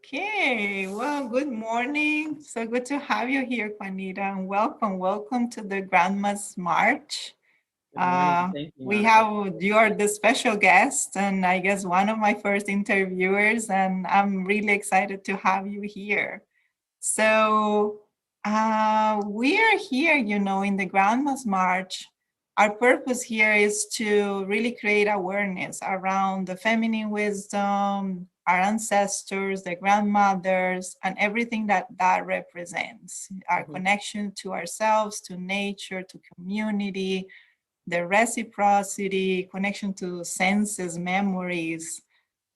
Okay, well, good morning. So good to have you here, Quanita, and welcome to the Grandma's March. Good morning. Thank you, We Monica. have you're the special guest, and I guess one of my first interviewers, and I'm really excited to have you here. So we are here, in the Grandma's March. Our purpose here is to really create awareness around the feminine wisdom, our ancestors, the grandmothers, and everything that represents our Mhm. connection to ourselves, to nature, to community, the reciprocity, connection to senses, memories,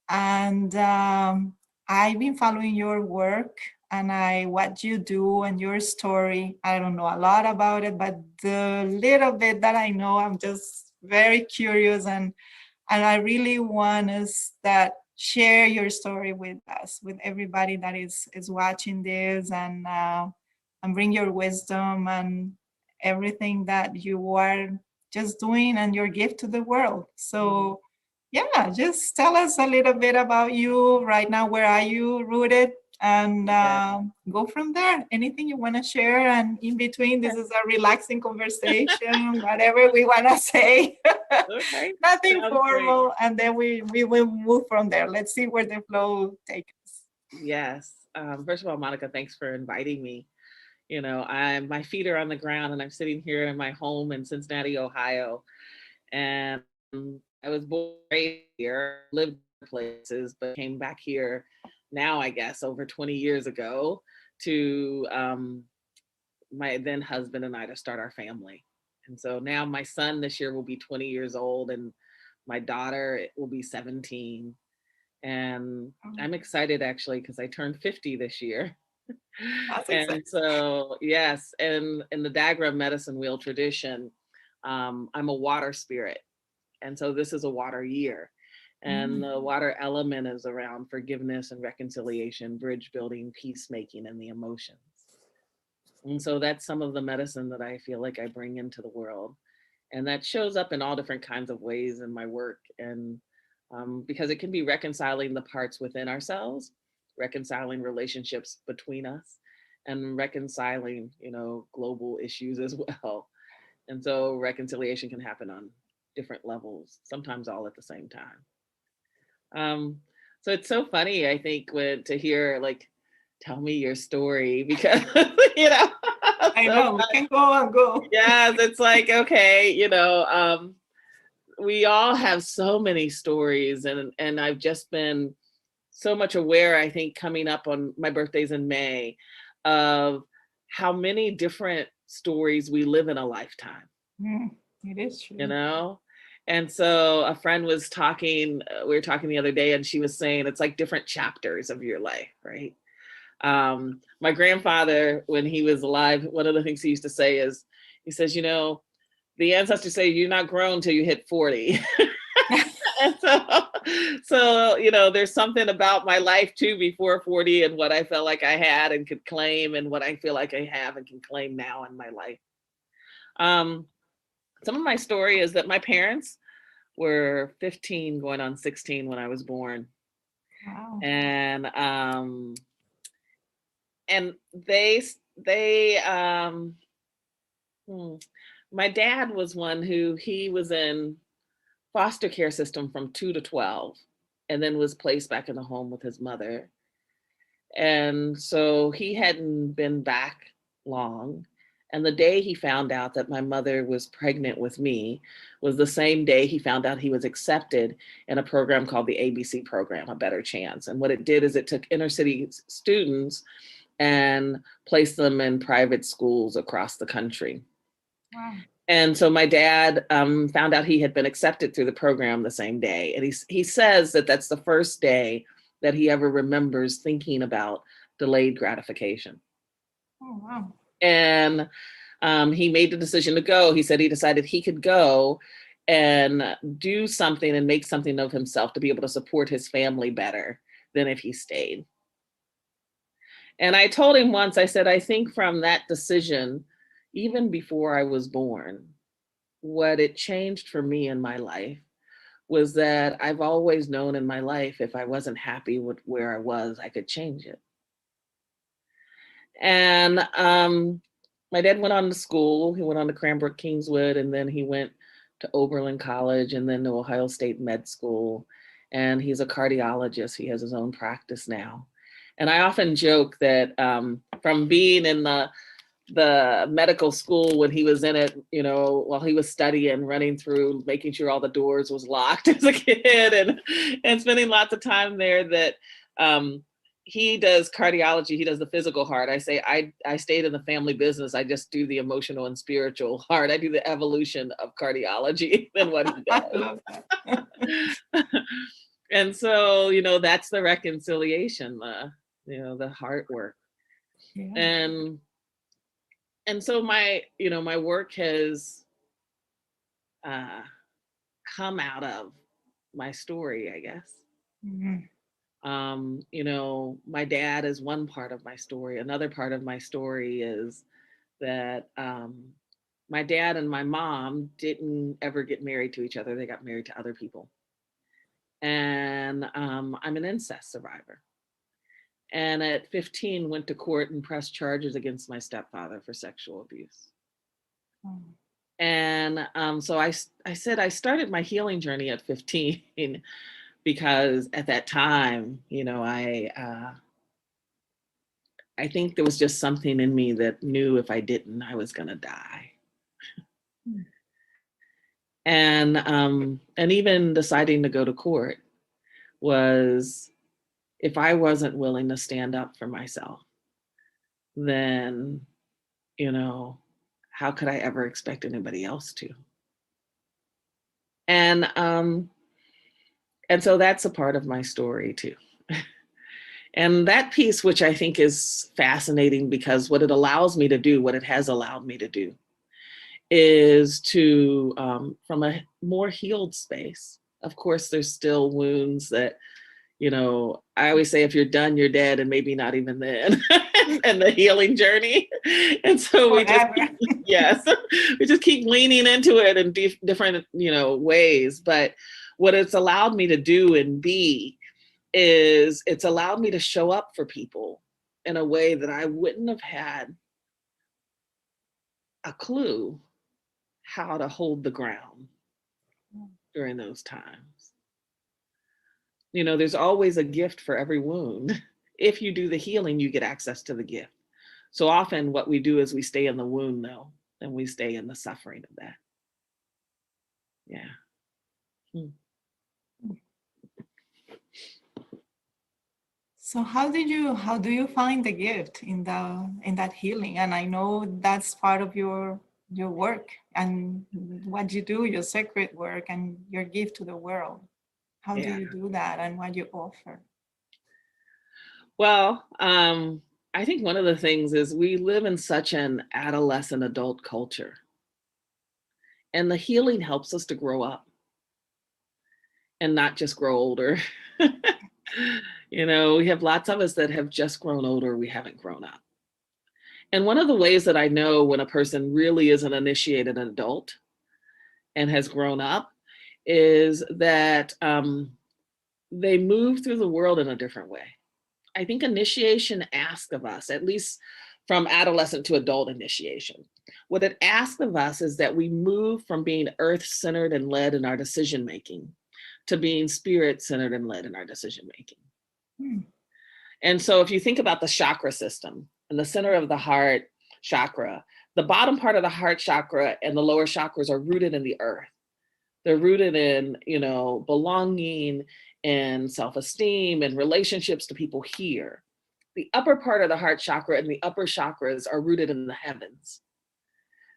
and I've been following your work and what you do and your story. I don't know a lot about it, but the little bit that I know, I'm just very curious, and I really want us that share your story with us, with everybody that is watching this, and bring your wisdom and everything that you are just doing and your gift to the world. Mhm. So yeah, just tell us a little bit about you right now. Where are you rooted? And Yeah. go from there. Anything you want to share? And in between, this is a relaxing conversation, whatever we want to say. Okay. Nothing Sounds great. formal. And then we will move from there. Let's see where the flow takes us. Yes. First of all, Monica, thanks for inviting me. My feet are on the ground and I'm sitting here in my home in Cincinnati, Ohio. And I was born and raised here, lived in places, but came back here now, I guess, over 20 years ago to my then husband and I to start our family. And so now my son this year will be 20 years old and my daughter will be 17. And Oh, I'm excited actually because I turned 50 this year. that's exciting. And so, yes, and in the Dagra medicine wheel tradition, I'm a water spirit. And so this is a water year. And Mm. the water element is around forgiveness and reconciliation, bridge building, peacemaking, and the emotions. And so that's some of the medicine that I feel like I bring into the world. And that shows up in all different kinds of ways in my work. And because it can be reconciling the parts within ourselves, reconciling relationships between us, and reconciling, global issues as well. And so reconciliation can happen on different levels, sometimes all at the same time. Um, so it's so funny, I think, when to hear like, tell me your story because you know, I so know we can go and go. yes, it's like okay, we all have so many stories, and I've just been so much aware. I think coming up on my birthday's in May, of how many different stories we live in a lifetime. Mm, it is you true. know and so a friend was talking, we were talking the other day, and she was saying it's like different chapters of your life, right? My grandfather, when he was alive, one of the things he used to say is, he says, the ancestors say you're not grown till you hit 40. And so there's something about my life too before 40 and what I felt like I had and could claim, and what I feel like I have and can claim now in my life. um, some of my story is that my parents were 15 going on 16 when I was born. Wow. And and they hmm, my dad was one who he was in foster care system from 2 to 12, and then was placed back in the home with his mother. And so he hadn't been back long. And the day he found out that my mother was pregnant with me was the same day he found out he was accepted in a program called the ABC program, A Better Chance. And what it did is it took inner city students and placed them in private schools across the country. Wow. And so my dad found out he had been accepted through the program the same day. And he says that that's the first day that he ever remembers thinking about delayed gratification. Oh, wow. And he made the decision to go. He said he decided he could go and do something and make something of himself to be able to support his family better than if he stayed. And I told him once, I said, I think from that decision, even before I was born, what it changed for me in my life was that I've always known in my life, if I wasn't happy with where I was, I could change it. And my dad went on to school. He went on to Cranbrook Kingswood, and then he went to Oberlin College, and then to Ohio State Med School. And he's a cardiologist. He has his own practice now. And I often joke that from being in the medical school when he was in it, you know, while he was studying, running through, making sure all the doors was locked as a kid, and spending lots of time there, that he does cardiology, he does the physical heart. I say, I stayed in the family business. I just do the emotional and spiritual heart. I do the evolution of cardiology than what he does. I love that. And so, you know, that's the reconciliation, the heart work. Yeah. And so my work has come out of my story, I guess. Mhm. My dad is one part of my story. Another part of my story is that my dad and my mom didn't ever get married to each other. They got married to other people. And I'm an incest survivor. And at 15, went to court and pressed charges against my stepfather for sexual abuse. Oh. And so I said I started my healing journey at 15 because at that time, I think there was just something in me that knew if I didn't, I was gonna die. Hmm. And even deciding to go to court was, if I wasn't willing to stand up for myself, then, how could I ever expect anybody else to? And so that's a part of my story too. And that piece, which I think is fascinating, because what it allows me to do, what it has allowed me to do, is to, from a more healed space. Of course, there's still wounds that, I always say, if you're done, you're dead, and maybe not even then, and the healing journey. And so we just, yes, we just keep leaning into it in different, ways. But what it's allowed me to do and be is it's allowed me to show up for people in a way that I wouldn't have had a clue how to hold the ground during those times. There's always a gift for every wound. If you do the healing, you get access to the gift. So often what we do is we stay in the wound, though, and we stay in the suffering of that. Yeah. So how do you find the gift in that healing? And I know that's part of your work and what you do, your sacred work and your gift to the world. How do you do that and what you offer? Well, I think one of the things is we live in such an adolescent adult culture, and the healing helps us to grow up and not just grow older. We have lots of us that have just grown older. We haven't grown up. And one of the ways that I know when a person really is an initiated adult and has grown up is that they move through the world in a different way. I think initiation asks of us, at least from adolescent to adult initiation, what it asks of us is that we move from being earth-centered and led in our decision-making to being spirit-centered and led in our decision-making. And so if you think about the chakra system, in the center of the heart chakra, the bottom part of the heart chakra and the lower chakras are rooted in the earth. They're rooted in, belonging and self-esteem and relationships to people here. The upper part of the heart chakra and the upper chakras are rooted in the heavens.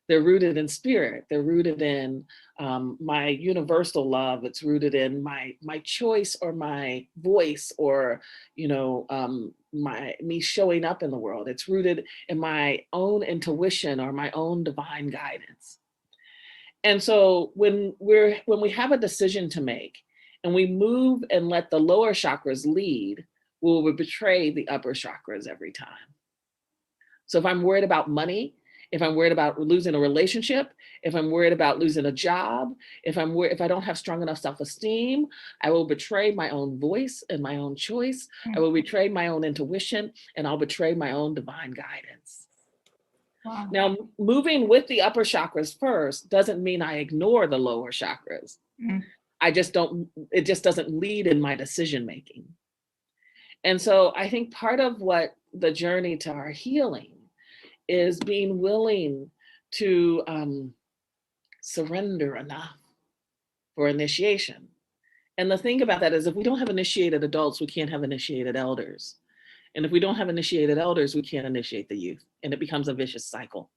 They're rooted in spirit. They're rooted in my universal love. It's rooted in my choice or my voice or, me showing up in the world. It's rooted in my own intuition or my own divine guidance. And so when we have a decision to make and we move and let the lower chakras lead, we will betray the upper chakras every time. So if I'm worried about money if I'm worried about losing a relationship, if I'm worried about losing a job, if I don't have strong enough self-esteem, I will betray my own voice and my own choice. I will betray my own intuition, and I'll betray my own divine guidance. Wow. Now, moving with the upper chakras first doesn't mean I ignore the lower chakras. It just doesn't lead in my decision making. And so I think part of what the journey to our healing is being willing to surrender enough for initiation. And the thing about that is, if we don't have initiated adults, we can't have initiated elders. And if we don't have initiated elders, we can't initiate the youth, and it becomes a vicious cycle.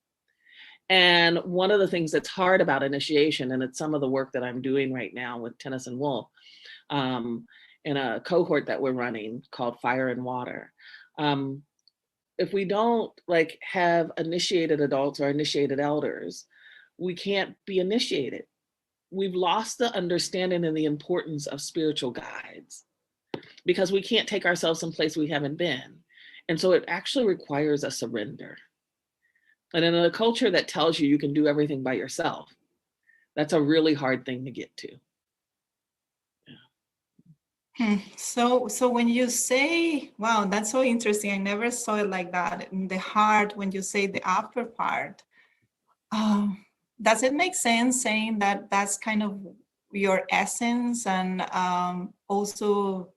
And one of the things that's hard about initiation, and it's some of the work that I'm doing right now with Tennyson Wolf, in a cohort that we're running called Fire and Water. If we don't like have initiated adults or initiated elders, we can't be initiated. We've lost the understanding and the importance of spiritual guides because we can't take ourselves someplace we haven't been. And so it actually requires a surrender. And in a culture that tells you can do everything by yourself, that's a really hard thing to get to. So when you say, wow, that's so interesting. I never saw it like that. In the heart, when you say the upper part, does it make sense saying that that's kind of your essence, and also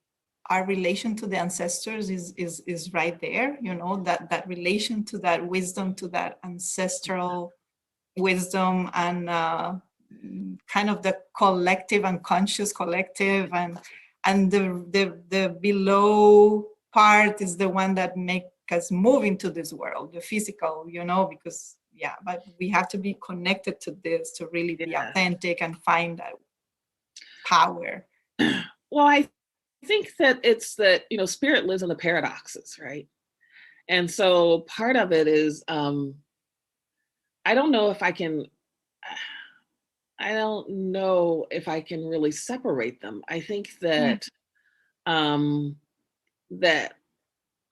our relation to the ancestors is right there, you know, that relation to that wisdom, to that ancestral wisdom, and kind of the collective, unconscious collective, and the below part is the one that make us move into this world, the physical, you know, because but we have to be connected to this to really be authentic and find that power. Well, I think that it's that, you know, spirit lives in the paradoxes, right? And so part of it is, I don't know if I can really separate them. I think that that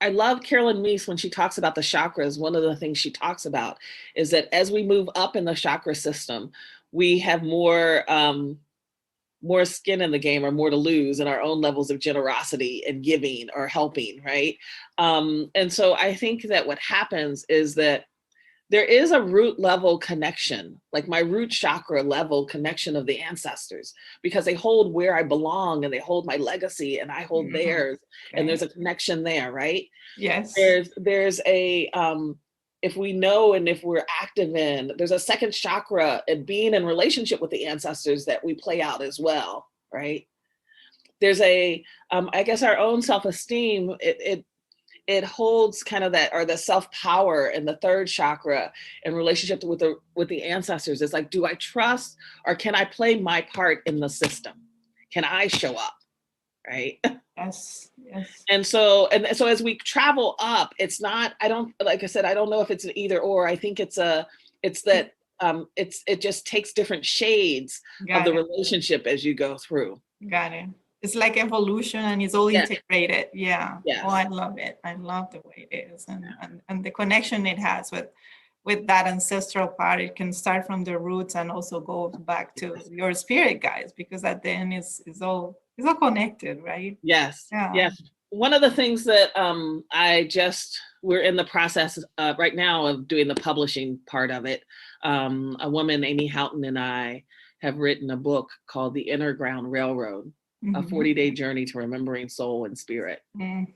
I love Carolyn Meese when she talks about the chakras. One of the things she talks about is that as we move up in the chakra system, we have more skin in the game, or more to lose in our own levels of generosity and giving or helping, right? And so I think that what happens is that there is a root level connection, like my root chakra level connection of the ancestors, because they hold where I belong and they hold my legacy and I hold theirs. Okay. And there's a connection there, right? Yes. There's a, if we know and if we're active in, there's a second chakra and being in relationship with the ancestors that we play out as well, right? There's a, I guess our own self-esteem, it holds kind of that, or the self-power in the third chakra in relationship with the ancestors. It's like, do I trust, or can I play my part in the system? Can I show up, right? Yes. And so as we travel up, it's not, like I said, I don't know if it's an either or. I think it just takes different shades of the relationship as you go through. Got it. It's like evolution, and it's all integrated. Yeah. Yes. Oh, I love it. I love the way it is, and the connection it has with that ancestral part. It can start from the roots and also go back to your spirit guides, because at the end it's all connected, right? Yes. Yeah. Yes. One of the things that we're in the process right now of doing the publishing part of it. A woman, Amy Houghton, and I have written a book called The Inner-Ground Railroad, a 40-day journey to remembering soul and spirit. And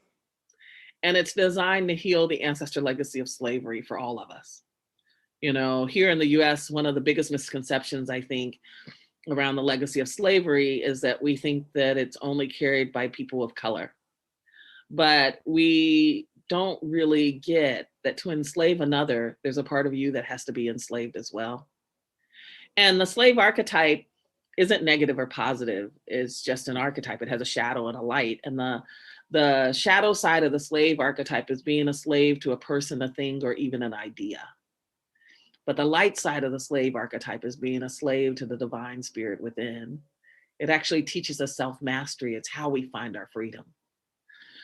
it's designed to heal the ancestor legacy of slavery for all of us. You know, here in the US, one of the biggest misconceptions, I think, around the legacy of slavery is that we think that it's only carried by people of color. But we don't really get that to enslave another, there's a part of you that has to be enslaved as well. And the slave archetype isn't negative or positive. It's just an archetype. It has a shadow and a light. And the shadow side of the slave archetype is being a slave to a person, a thing, or even an idea. But the light side of the slave archetype is being a slave to the divine spirit within. It actually teaches us self-mastery. It's how we find our freedom.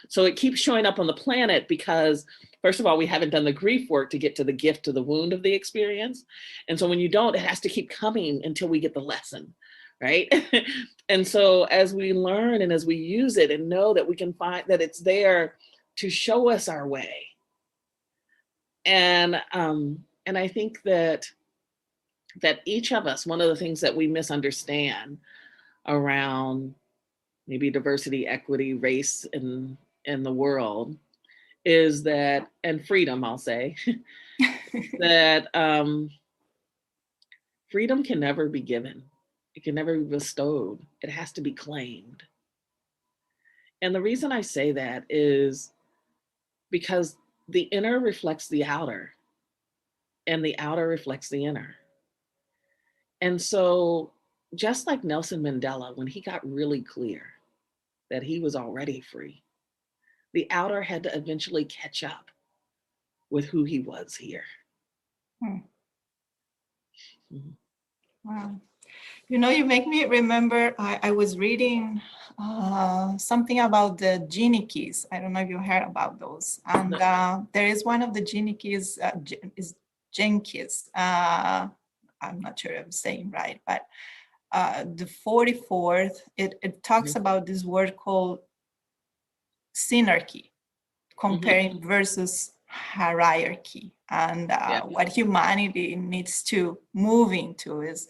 So it keeps showing up on the planet because, first of all, we haven't done the grief work to get to the gift, to the wound of the experience. And so when you don't, it has to keep coming until we get the lesson, right? And so as we learn and as we use it and know that we can find that it's there to show us our way. And I think that each of us, one of the things that we misunderstand around maybe diversity, equity, race in the world is that, and freedom, I'll say, that freedom can never be given. It can never be bestowed. It has to be claimed. And the reason I say that is because the inner reflects the outer, and the outer reflects the inner. And so, just like Nelson Mandela, when he got really clear that he was already free, the outer had to eventually catch up with who he was here. Mm-hmm. Wow. You know, you make me remember, I was reading something about the genie keys. I don't know if you heard about those. And there is one of the genie keys, is Gene keys. I'm not sure I'm saying right, but the 44th, it talks about this word called synarchy, comparing versus hierarchy, and what humanity needs to move into is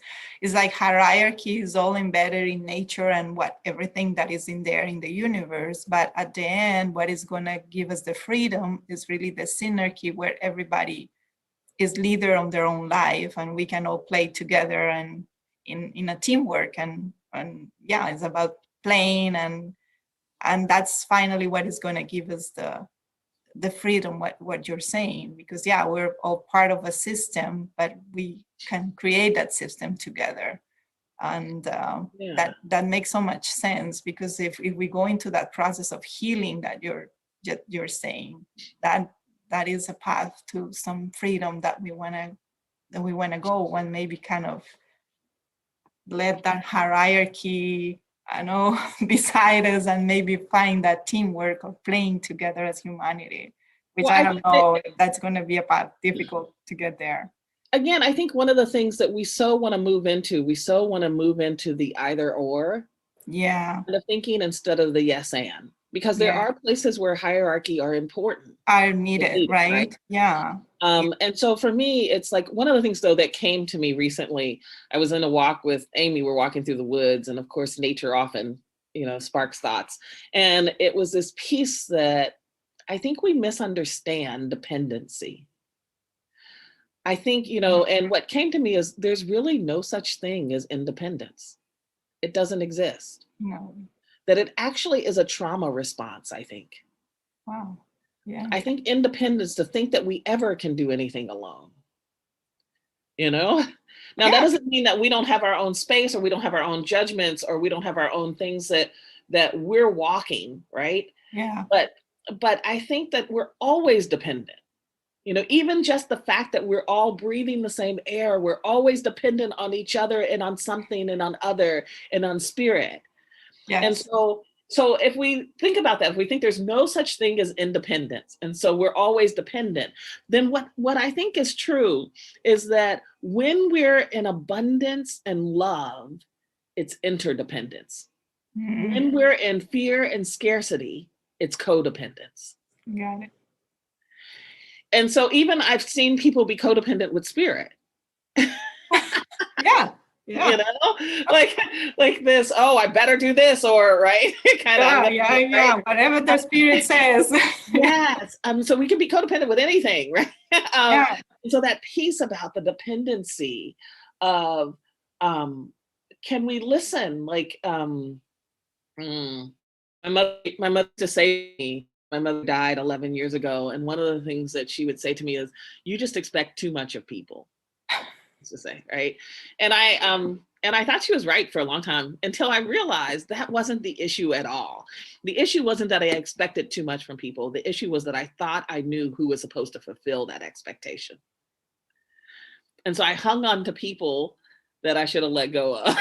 like hierarchy is all embedded in nature and what everything that is in there in the universe, but at the end what is going to give us the freedom is really the synarchy, where everybody is leader on their own life and we can all play together and in a teamwork, and yeah, it's about playing, and that's finally what is going to give us the freedom, what you're saying, because yeah, we're all part of a system, but we can create that system together. And that makes so much sense, because if we go into that process of healing that you're saying, that is a path to some freedom that we want to go, and maybe kind of let that hierarchy, I know, beside us, and maybe find that teamwork of playing together as humanity, which I don't know if that's going to be a path difficult to get there. Again, I think one of the things that we so want to move into the either or, kind of thinking, instead of the yes and, because there are places where hierarchy are important, are needed, right? Yeah. And so for me, it's like one of the things though that came to me recently. I was in a walk with Amy. We're walking through the woods, and of course, nature often, sparks thoughts. And it was this piece that I think we misunderstand dependency. I think, and what came to me is there's really no such thing as independence. It doesn't exist. No. That it actually is a trauma response, I think. Wow. Yeah. I think independence, to think that we ever can do anything alone. Now that doesn't mean that we don't have our own space, or we don't have our own judgments, or we don't have our own things that we're walking, right? Yeah. But I think that we're always dependent. Even just the fact that we're all breathing the same air, we're always dependent on each other and on something and on other and on spirit. Yes. And so if we think about that, if we think there's no such thing as independence, and so we're always dependent, then what I think is true is that when we're in abundance and love, it's interdependence. When we're in fear and scarcity, it's codependence. Got it. And so even I've seen people be codependent with spirit. Yeah. Like this, oh, I better do this, or right. Yeah. Whatever the spirit says. Yes. So we can be codependent with anything, right? So that piece about the dependency of, can we listen? Like, my mother to say to me, my mother died 11 years ago, and one of the things that she would say to me is, "You just expect too much of people." To say, right? And I thought she was right for a long time, until I realized that wasn't the issue at all. The issue wasn't that I expected too much from people. The issue was that I thought I knew who was supposed to fulfill that expectation. And so I hung on to people that I should have let go of.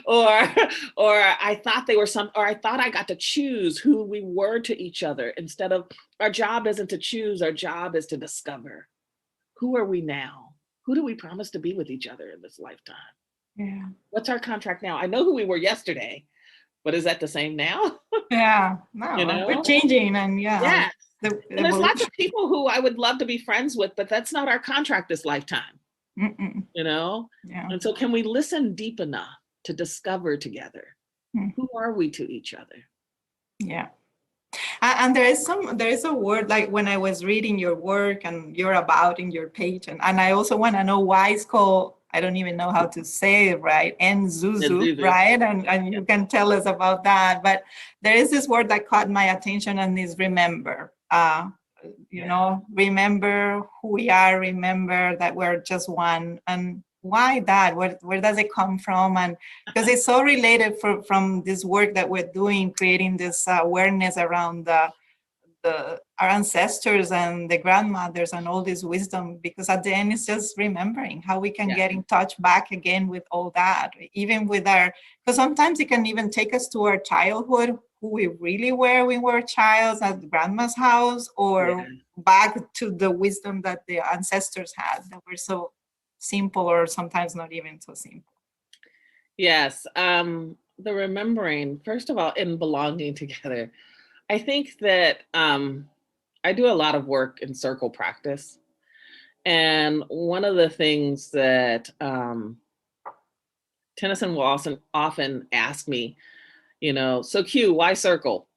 or or I thought they were or I thought I got to choose who we were to each other, instead of, our job isn't to choose, our job is to discover, who are we now? Who do we promise to be with each other in this lifetime? Yeah. What's our contract now? I know who we were yesterday, but is that the same now? Yeah. You No, we're know? changing, and yeah, Yeah. the And there's lots evolution. of people who I would love to be friends with, but that's not our contract this lifetime, Mm-mm. you know? Yeah. And so can we listen deep enough to discover together, Mm. who are we to each other? Yeah. And there is a word, like when I was reading your work and your about in your page, and I also want to know why it's called, I don't even know how to say it right, and And Zuzu, Zuzu. right? And you can tell us about that. But there is this word that caught my attention, and is remember. You know, remember who we are, remember that we're just one. And why that? Where does it come from? And because it's so related from this work that we're doing, creating this awareness around our ancestors and the grandmothers and all this wisdom, because at the end it's just remembering how we can Yeah. get in touch back again with all that, even with our, because sometimes it can even take us to our childhood, who we really were when we were child at grandma's house, or Yeah. back to the wisdom that the ancestors had that were so simple, or sometimes not even so simple. Yes. The remembering, first of all, in belonging together. I think that I do a lot of work in circle practice. And one of the things that Tennyson will often ask me, you know, so Q, why circle?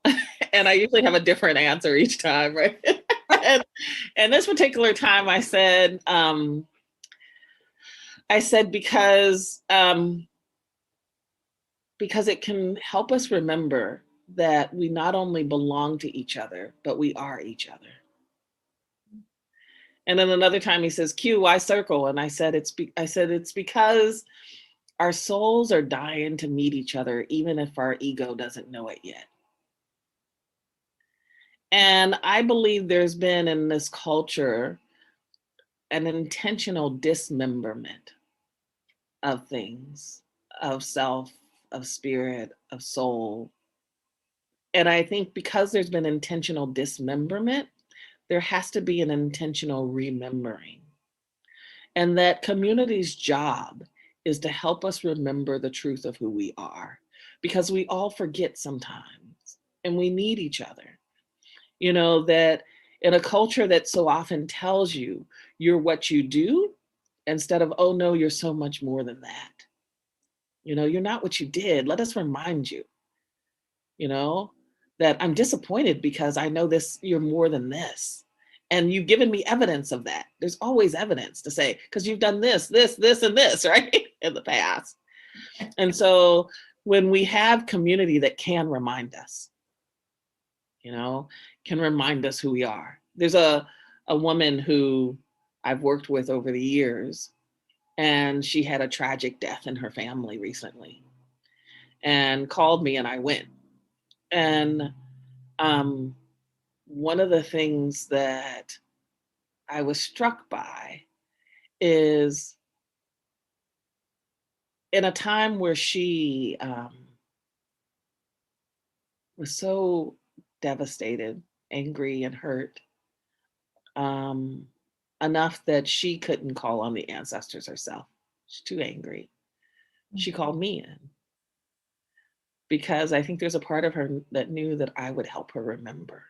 And I usually have a different answer each time, right? and this particular time I said because it can help us remember that we not only belong to each other, but we are each other. And then another time he says, Q, why circle? And I said, it's because our souls are dying to meet each other, even if our ego doesn't know it yet. And I believe there's been in this culture an intentional dismemberment of things, of self, of spirit, of soul. And I think because there's been intentional dismemberment, there has to be an intentional remembering. And that community's job is to help us remember the truth of who we are, because we all forget sometimes and we need each other. You know, that in a culture that so often tells you you're what you do, instead of, oh no, you're so much more than that. You know, you're not what you did. Let us remind you, you know, that I'm disappointed because I know this, you're more than this. And you've given me evidence of that. There's always evidence to say, because you've done this, this, this, and this, right? In the past. And so when we have community that can remind us, you know, can remind us who we are. There's a woman who I've worked with over the years, and she had a tragic death in her family recently and called me, and I went. And one of the things that I was struck by is in a time where she was so devastated, angry, and hurt, um, enough that she couldn't call on the ancestors herself. She's too angry. She called me in because I think there's a part of her that knew that I would help her remember,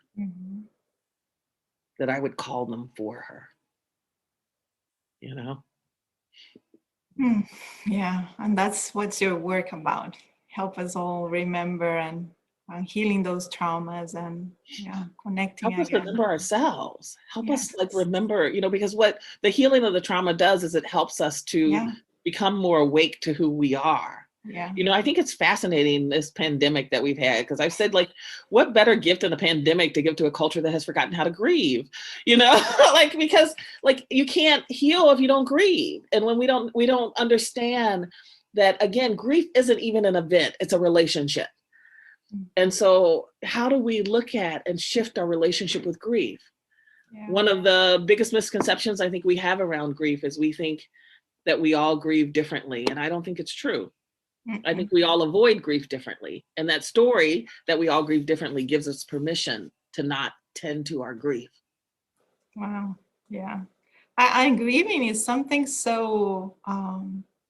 that I would call them for her, you know? Yeah, and that's what's your work about. Help us all remember and healing those traumas, and yeah, connecting Help us again. remember ourselves. Help us Yes. like remember, you know, because what the healing of the trauma does is it helps us to Yeah. become more awake to who we are. Yeah. You know, I think it's fascinating, this pandemic that we've had, because I've said, like, what better gift in a pandemic to give to a culture that has forgotten how to grieve, you know? Like, because like you can't heal if you don't grieve. And when we don't understand that, again, grief isn't even an event, it's a relationship. And so how do we look at and shift our relationship with grief? Yeah. One of the biggest misconceptions I think we have around grief is we think that we all grieve differently. And I don't think it's true. I think we all avoid grief differently. And that story that we all grieve differently gives us permission to not tend to our grief. Wow. Yeah. And grieving is something so,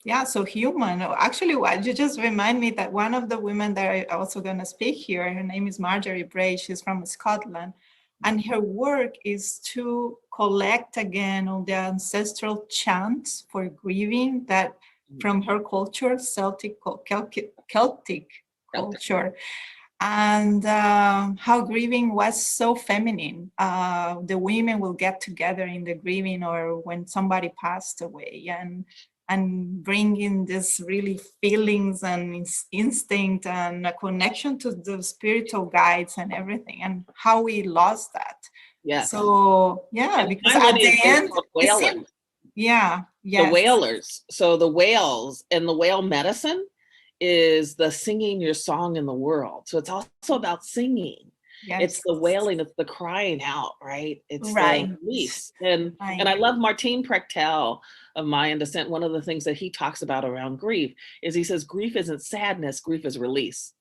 yeah, so human. Actually, what you just remind me that one of the women that I also going to speak here, her name is Marjorie Bray. She's from Scotland. And her work is to collect again all the ancestral chants for grieving that from her culture, Celtic culture, and how grieving was so feminine. The women will get together in the grieving or when somebody passed away, and bringing this really feelings and instinct and a connection to the spiritual guides and everything, and how we lost that. Yes. So yeah, And because my at one the is end, called it whalers. seemed, yeah, The yes, whalers. So the whales and the whale medicine is the singing your song in the world. So it's also about singing. It's yes, the wailing, it's the crying out, right? It's the right, release. And right. I love Martin Prechtel of Mayan descent. One of the things that he talks about around grief is he says grief isn't sadness, grief is release.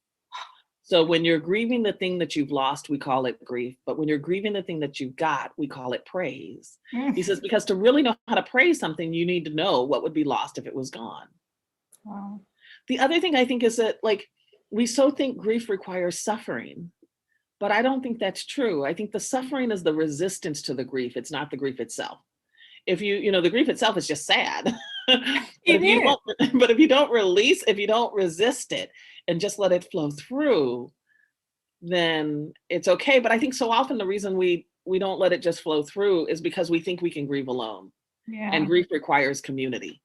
So when you're grieving the thing that you've lost, we call it grief. But when you're grieving the thing that you've got, we call it praise. He says, because to really know how to praise something, you need to know what would be lost if it was gone. Wow. The other thing I think is that, like, we so think grief requires suffering, but I don't think that's true. I think the suffering is the resistance to the grief. It's not the grief itself. If the grief itself is just sad. but if you don't release, if you don't resist it and just let it flow through, then it's okay. But I think so often the reason we don't let it just flow through is because we think we can grieve alone. Yeah. And grief requires community.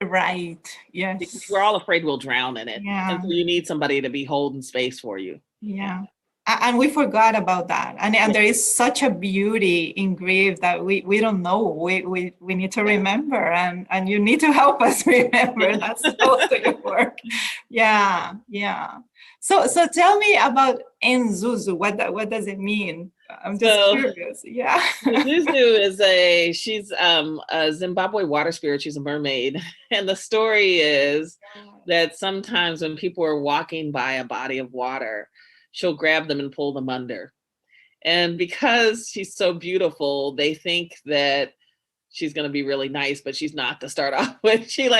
Right. Yes. Because we're all afraid we'll drown in it. Yeah. And so you need somebody to be holding space for you. Yeah. And we forgot about that. And there is such a beauty in grief that we don't know. We need to remember, and you need to help us remember. That's also your work. Yeah. Yeah. So tell me about Zuzu. What does it mean? I'm just curious. Yeah. Zuzu she's a Zimbabwe water spirit. She's a mermaid. And the story is that sometimes when people are walking by a body of water, she'll grab them and pull them under. And because she's so beautiful, they think that she's going to be really nice, but she's not to start off with. She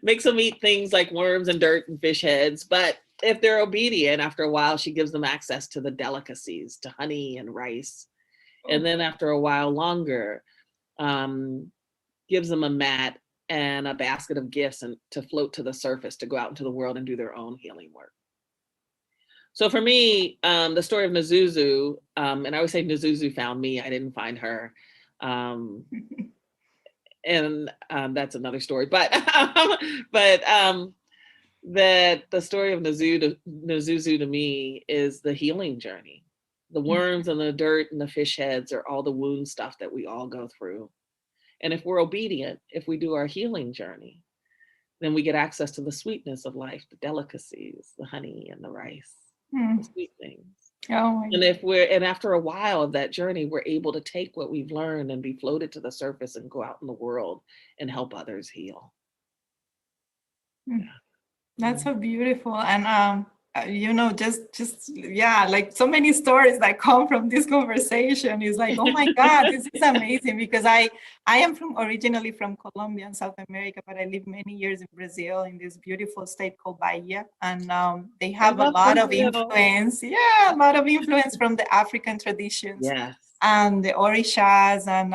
makes them eat things like worms and dirt and fish heads. But if they're obedient, after a while, she gives them access to the delicacies, to honey and rice. And then after a while longer, gives them a mat and a basket of gifts and to float to the surface, to go out into the world and do their own healing work. So for me, the story of Zuzu, and I always say Zuzu found me, I didn't find her. And that's another story, but that the story of Zuzu to me is the healing journey. The worms and the dirt and the fish heads are all the wound stuff that we all go through. And if we're obedient, if we do our healing journey, then we get access to the sweetness of life, the delicacies, the honey and the rice, the sweet things. And after a while of that journey, we're able to take what we've learned and be floated to the surface and go out in the world and help others heal. Yeah. That's so beautiful. And just yeah, like so many stories that come from this conversation is like, oh my God, this is amazing, because I am originally from Colombia in South America, but I lived many years in Brazil in this beautiful state called Bahia, and they have a lot of influence. Yeah, a lot of influence from the African traditions. Yes. And the Orishas, and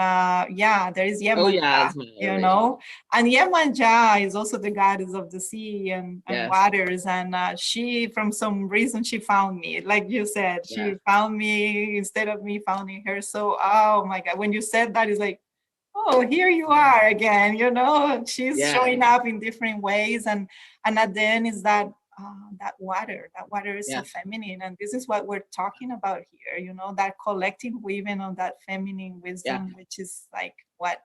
there is Yemanja, and Yemanja is also the goddess of the sea and waters, and she, from some reason, she found me, like you said, she found me instead of me finding her. So, oh my God, when you said that, it's like, oh, here you are again, she's showing up in different ways, and at the end is that that water is so feminine, and this is what we're talking about here, that collective weaving of that feminine wisdom, which is like what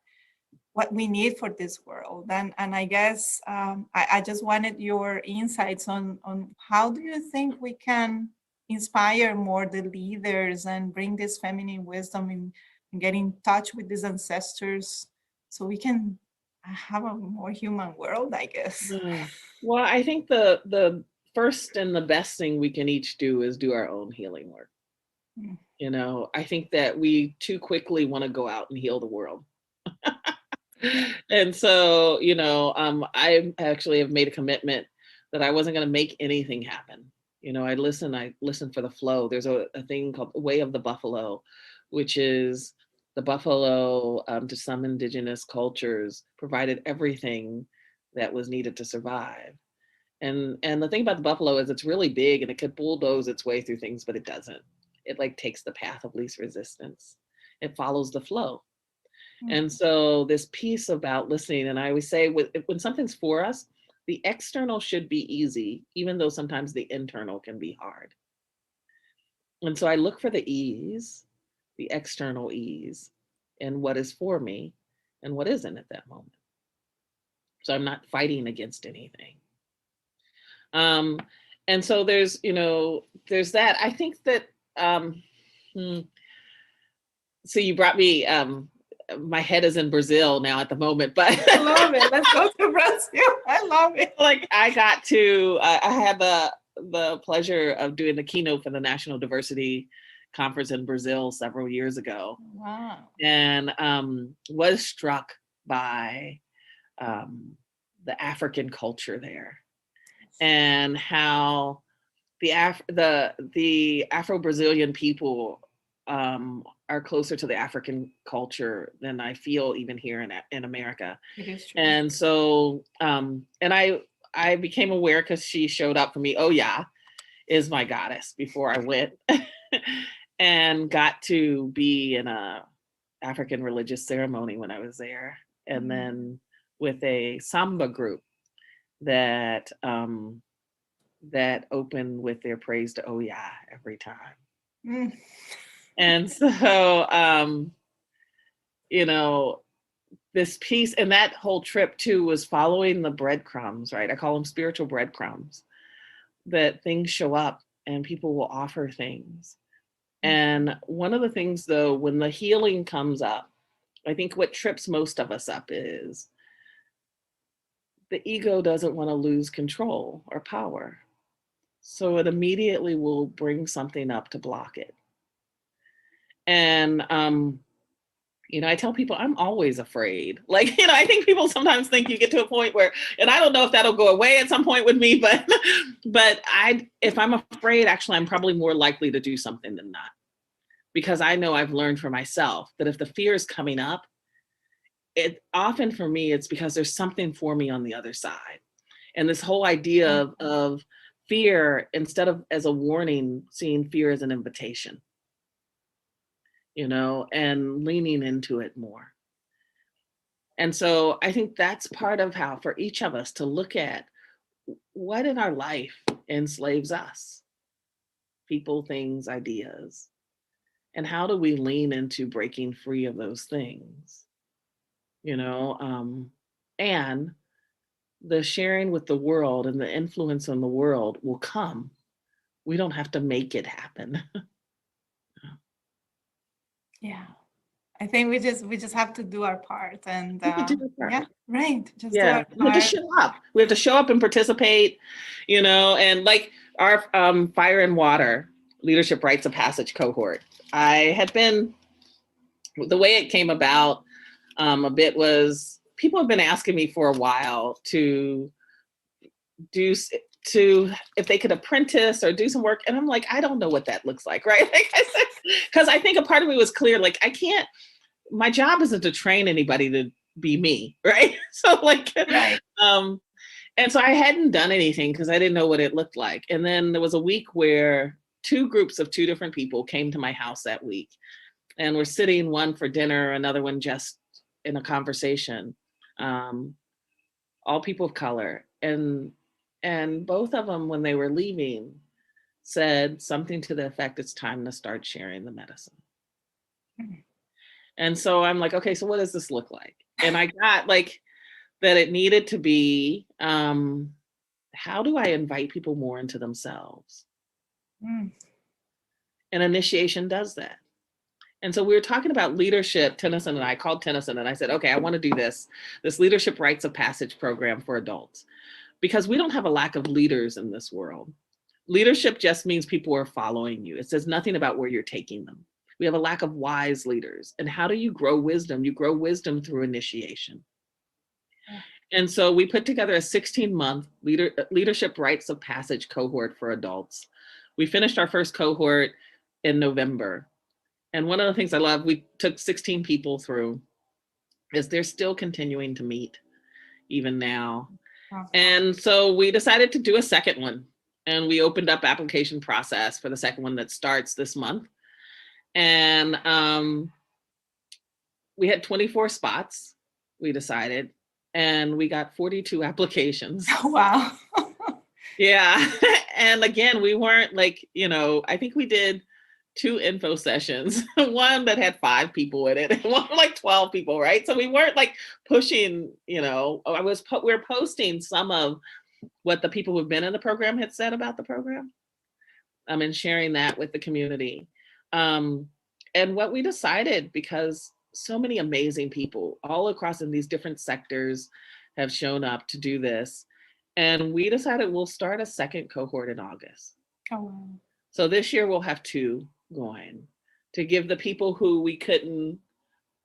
we need for this world. And I guess I just wanted your insights on how do you think we can inspire more the leaders and bring this feminine wisdom and get in touch with these ancestors, so we can have a more human world, I guess. Yeah. Well, I think the first and the best thing we can each do is do our own healing work. Mm. You know, I think that we too quickly want to go out and heal the world. And so, you know, I actually have made a commitment that I wasn't going to make anything happen. You know, I listen for the flow. There's a thing called the Way of the Buffalo, which is the buffalo, to some indigenous cultures, provided everything that was needed to survive. And the thing about the buffalo is it's really big and it could bulldoze its way through things, but it doesn't. It like takes the path of least resistance. It follows the flow. Mm. And so this piece about listening, and I always say when something's for us, the external should be easy, even though sometimes the internal can be hard. And so I look for the ease, the external ease, and what is for me and what isn't at that moment. So I'm not fighting against anything. Um, and so there's, you know, there's that. I think that, so you brought me, my head is in Brazil now at the moment, but I love it. Let's go to Brazil. I love it. like I got to, I had the pleasure of doing the keynote for the National Diversity Conference in Brazil several years ago. Wow. And was struck by the African culture there and how the Afro-Brazilian people are closer to the African culture than I feel even here in America. It is true. And so, and I became aware because she showed up for me. Oh yeah, is my goddess before I went, and got to be in a African religious ceremony when I was there, and then with a samba group that that opened with their praise to Oh Yeah every time. Mm. And so, you know, this piece and that whole trip too was following the breadcrumbs, right? I call them spiritual breadcrumbs, that things show up and people will offer things. And one of the things though, when the healing comes up, I think what trips most of us up is the ego doesn't want to lose control or power. So it immediately will bring something up to block it. And you know, I tell people I'm always afraid. Like, you know, I think people sometimes think you get to a point where, and I don't know if that'll go away at some point with me, but if I'm afraid, actually, I'm probably more likely to do something than not. Because I know I've learned for myself that if the fear is coming up, it often for me, it's because there's something for me on the other side. And this whole idea of fear, instead of as a warning, seeing fear as an invitation, you know, and leaning into it more. And so I think that's part of how for each of us to look at what in our life enslaves us, people, things, ideas, and how do we lean into breaking free of those things, you know, and the sharing with the world and the influence on the world will come. We don't have to make it happen. Yeah. I think we just have to do our part, and We have to do our part. yeah, right. Just do Yeah, our we have to part. show up. We have to show up and participate, you know, and like our Fire and Water Leadership Rites of Passage cohort. I had been, the way it came about a bit was people have been asking me for a while to do if they could apprentice or do some work, and I'm like, I don't know what that looks like, right? Like I said, because I think a part of me was clear, like I can't, my job isn't to train anybody to be me, right? So like, Right. and so I hadn't done anything because I didn't know what it looked like. And then there was a week where two groups of two different people came to my house that week, and we're sitting, one for dinner, another one just in a conversation, all people of color. And both of them, when they were leaving, said something to the effect, it's time to start sharing the medicine. And so I'm like, okay, so what does this look like? And I got like that it needed to be, how do I invite people more into themselves? And initiation does that. And so we were talking about leadership, Tennyson and I called Tennyson and I said, okay, I want to do this leadership rites of passage program for adults, because we don't have a lack of leaders in this world. Leadership just means people are following you. It says nothing about where you're taking them. We have a lack of wise leaders. And how do you grow wisdom? You grow wisdom through initiation. And so we put together a 16-month leadership rites of passage cohort for adults. We finished our first cohort in November. And one of the things I love, we took 16 people through, is they're still continuing to meet even now. And so we decided to do a second one. And we opened up application process for the second one that starts this month. And we had 24 spots, we decided, and we got 42 applications. Wow. Yeah. And again, we weren't like, I think we did 2 info sessions, one that had 5 people in it, and one like 12 people, right? So we weren't like pushing, we're posting some of what the people who've been in the program had said about the program, and sharing that with the community. And what we decided, because so many amazing people all across in these different sectors have shown up to do this, and we decided we'll start a second cohort in August. Oh, wow. So this year we'll have 2 going to give the people who we couldn't,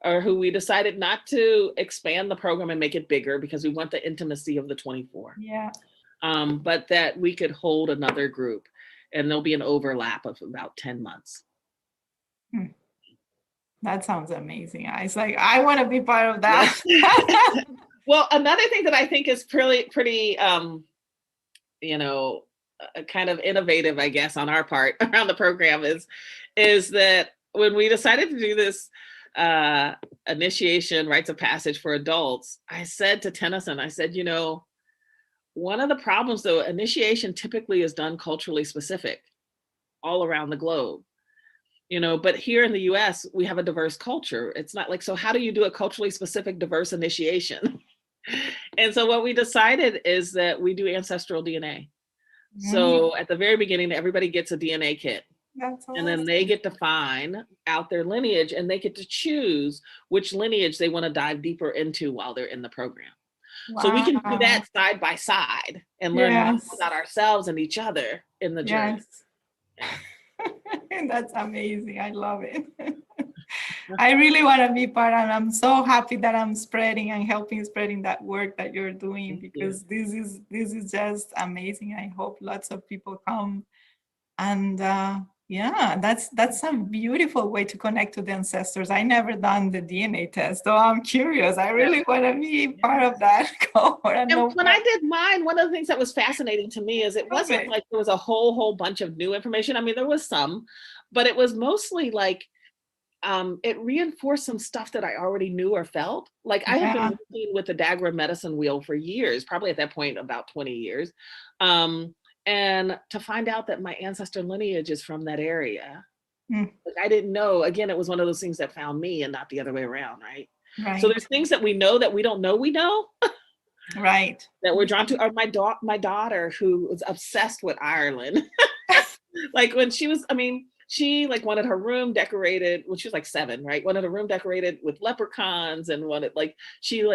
or who we decided not to expand the program and make it bigger because we want the intimacy of the 24. Yeah. But that we could hold another group, and there'll be an overlap of about 10 months. That sounds amazing. It's like, I want to be part of that. Yes. Well, another thing that I think is pretty, kind of innovative, I guess, on our part around the program is that when we decided to do this initiation rites of passage for adults, I said to Tennyson, I said, one of the problems though, initiation typically is done culturally specific all around the globe, but here in the US, we have a diverse culture. It's not like, so how do you do a culturally specific diverse initiation? And so what we decided is that we do ancestral DNA. So at the very beginning, everybody gets a DNA kit. That's awesome. And then they get to find out their lineage, and they get to choose which lineage they want to dive deeper into while they're in the program. Wow. So we can do that side by side and learn more about ourselves and each other in the journey. That's amazing. I love it. I really want to be part, and I'm so happy that I'm spreading and helping spreading that work that you're doing, because this is just amazing. I hope lots of people come, and that's a beautiful way to connect to the ancestors. I never done the DNA test, so I'm curious. I really want to be part of that cohort. And when I did mine, one of the things that was fascinating to me is it wasn't like there was a whole bunch of new information. I mean, there was some, but it was mostly like, it reinforced some stuff that I already knew or felt. Like I had been working with the Dagara medicine wheel for years, probably at that point about 20 years. And to find out that my ancestor lineage is from that area, like I didn't know. Again, it was one of those things that found me and not the other way around, right? So there's things that we know that we don't know we know. Right. That we're drawn to. Or my daughter, who was obsessed with Ireland. Like when she was, she like wanted her room decorated when she was like 7, right? Wanted her room decorated with leprechauns, and wanted she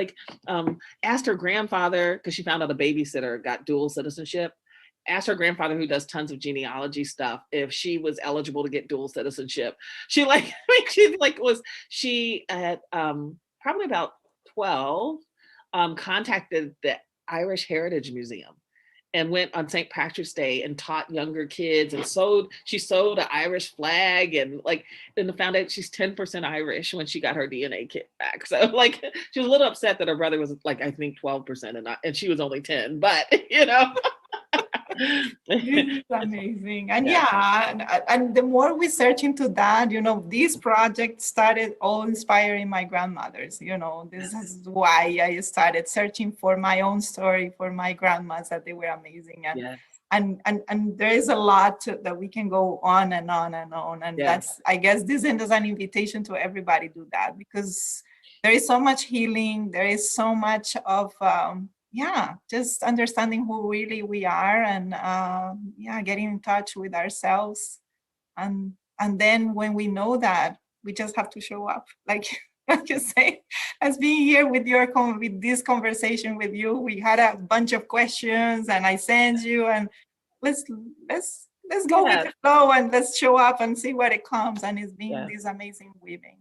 asked her grandfather, because she found out a babysitter got dual citizenship, asked her grandfather, who does tons of genealogy stuff, if she was eligible to get dual citizenship. She at probably about 12 contacted the Irish Heritage Museum and went on St. Patrick's Day and taught younger kids, and she sewed an Irish flag, and found out she's 10% Irish when she got her DNA kit back. So she was a little upset that her brother was I think 12% and she was only 10, but It's amazing. And and the more we search into that, this project started all inspiring my grandmothers. This is why I started searching for my own story for my grandmas, that they were amazing. And there is a lot that we can go on and on and on. And that's, I guess this is an invitation to everybody to do that, because there is so much healing. There is so much of just understanding who really we are, and getting in touch with ourselves, and then when we know that, we just have to show up. Like you say, as being here with with this conversation with you, we had a bunch of questions, and I sent you, and let's let's go with Yeah. the flow, and let's show up and see what it comes. And it's been Yeah. this amazing weaving.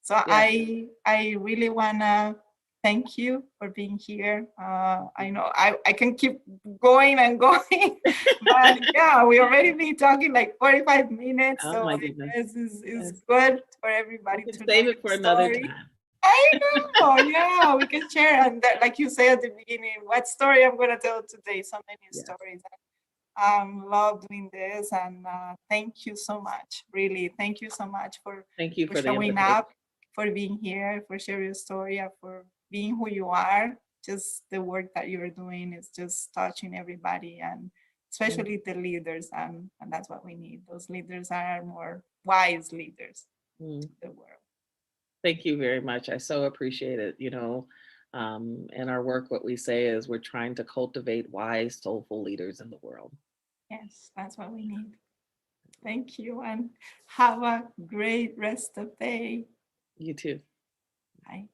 So Yeah. I really wanna thank you for being here. I know I can keep going and going, but yeah, we already been talking like 45 minutes, Oh so my I goodness. guess is Yes. good for We everybody can to know save it your for another story. time. I know, yeah, we can share. And that, like you say at the beginning, what story I'm gonna tell today? So many Yes. stories. Love doing this, and thank you so much. Really, thank you so much Thank you for for the showing invitation. up, for being here, for sharing your story, and for being who you are. Just the work that you're doing is just touching everybody, and especially the leaders, and that's what we need. Those leaders are more wise leaders Mm. to the world. Thank you very much. I so appreciate it. In our work, what we say is we're trying to cultivate wise, soulful leaders in the world. Yes, that's what we need. Thank you, and have a great rest of the day. You too. Bye.